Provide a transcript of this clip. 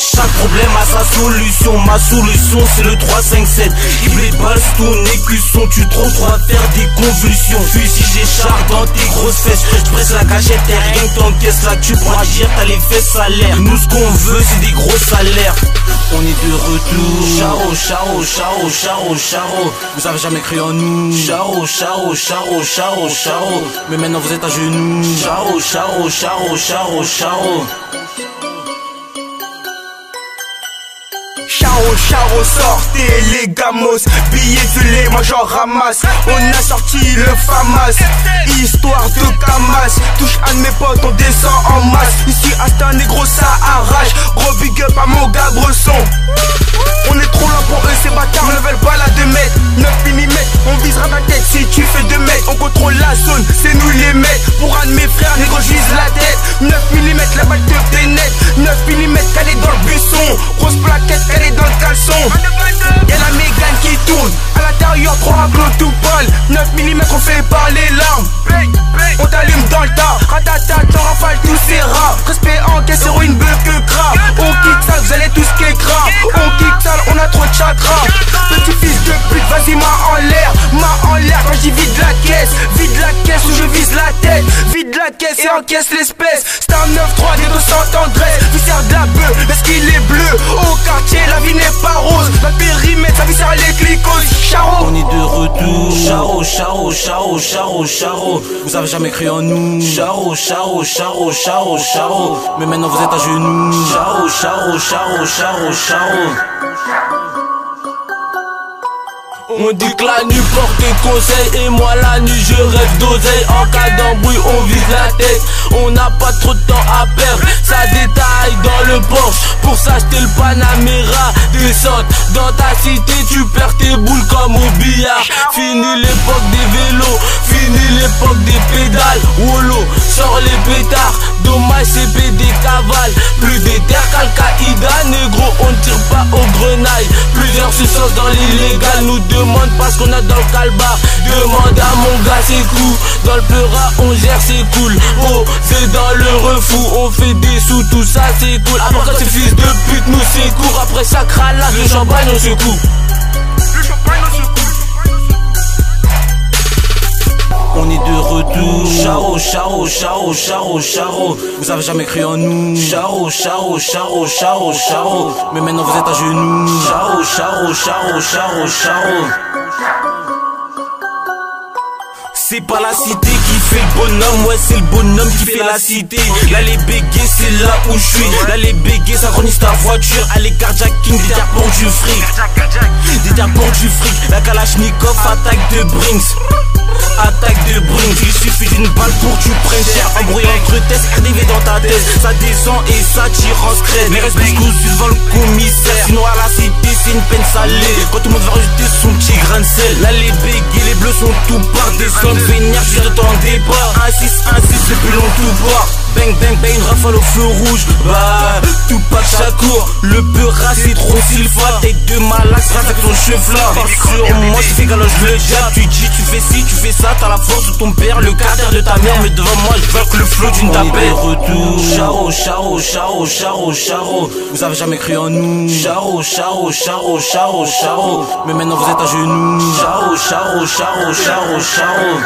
Chaque problème a sa solution, ma solution c'est le 3-5-7. Il les balles ton écusson, tu trouves trop à faire des convulsions. Fusil j'écharpe dans tes grosses fesses, je presse la cachette et rien que t'encaisses. Là tu pourras agir, t'as les fesses salaires. Nous ce qu'on veut c'est des gros salaires. On est de retour. Charo, charo, charo, charo, charo. Vous avez jamais cru en nous. Charo, charo, charo, charo, charo. Mais maintenant vous êtes à genoux. Charo, charo, charo, charo, charo. Charo, charo, sortez les gamos, billets violés, moi j'en ramasse. On a sorti le FAMAS, histoire de Camas. Touche un de mes potes, on descend en masse. Ici Asta négro ça arrache, gros big up à mon gars Bresson. On est trop loin pour eux, ces bâtards ne veulent pas la 2 mètres. 9 mm, on visera ta tête si tu fais 2 mètres. On contrôle la zone, c'est nous les mecs. Pour un de mes frères, négro je vise la tête. 9 mm, la balle te pénètre. 9 mm, calé dans le buisson. Grosse plaquette, calé dans le caleçon. Y'a la Mégane qui tourne, à l'intérieur 3 glow tout pâle. 9 mm, on fait par les larmes. On t'allume dans le tas, ratata, t'en rafale tous ces rats. Respect en caisse, héroïne bleu que gras. On kick sale, vous allez tous qu'écras. On kick sale, on a trop de chakra. Petit fils de pute, vas-y main en l'air quand je dis vide la caisse où je vise la tête. Vide la caisse et encaisse l'espèce. C'est un 9-3 des 200 tendresse. Viscère de la bœuf, est-ce qu'il est bleu? Au quartier, la vie n'est pas rose. Dans le périmètre, ça viscère les clicos. Charo, on est de retour. Charo, charo, charo, charo, charo. Vous avez jamais cru en nous. Charo, charo, charo, charo, charo. Mais maintenant vous êtes à genoux. Charo, charo, charo, charo, charo. On dit que la nuit porte conseil et moi la nuit je rêve d'oseille. En cas d'embrouille on vise la tête, on n'a pas trop de temps à perdre. Ça détaille dans le Porsche pour s'acheter le Panamera. Descente dans ta cité, tu perds tes boules comme au billard. Fini l'époque des vélos, fini l'époque des pédales. Wolo, sors les pétards, dommage CPD cavale. Plus d'éther qu'Al-Qaïda, négro on ne tire pas aux grenailles. Plusieurs substances dans l'illégal, nous demande pas ce qu'on a dans le calbar. Demande à mon gars c'est cool. Dans le pleura on gère c'est cool. Oh c'est dans le refou, on fait des sous, tout ça c'est cool. Après quand ces fils de pute nous c'est court. Après ça cralasse, le champagne on secoue. le champagne on secoue. On est de retour. Charo, charo, charo, charo, charo. Vous avez jamais cru en nous. Charo, charo, charo, charo, charo. Mais maintenant vous êtes à genoux. Charo, charo, charo, charo, charo. C'est pas la cité qui fait le bonhomme, ouais c'est le bonhomme qui fait la cité. Là les bégués c'est là où je suis. Là les bégués synchronisent ta voiture. Allez carjacking, des diapons du fric. Des diapons du fric. La Kalachnikov attaque de Brinks. Attaque de Brinks, il suffit d'une balle pour que tu prennes cher. Embrouillé entre tests, RDV dans ta tête. Ça descend et ça tire en scred. Mais reste jusqu'au devant le commissaire. Sinon à la cité c'est une peine salée. Quand tout le monde va rajouter son petit grain de sel. Là les bégués, les bleus sont tout par descendre. Vénère, je de ton départ. 1-6, 1-6, c'est plus long tout voir. Bang bang bang, une rafale au feu rouge. Bah, tout pas que ça court. Le peura c'est trop sylva. Tête de malax, rate avec ton cheveu-là. Sur moi tu fais galoche le diable. Tu dis, tu fais ci, tu fais ça. T'as la force de ton père, le caractère de ta mère. Mais devant moi je veux que le flow d'une tapette. Retour. Charo, charo, charo, charo, charo. Vous avez jamais cru en nous. Charo, charo, charo, charo, charo. Mais maintenant vous êtes à genoux. Charo, charo, charo, charo, charo.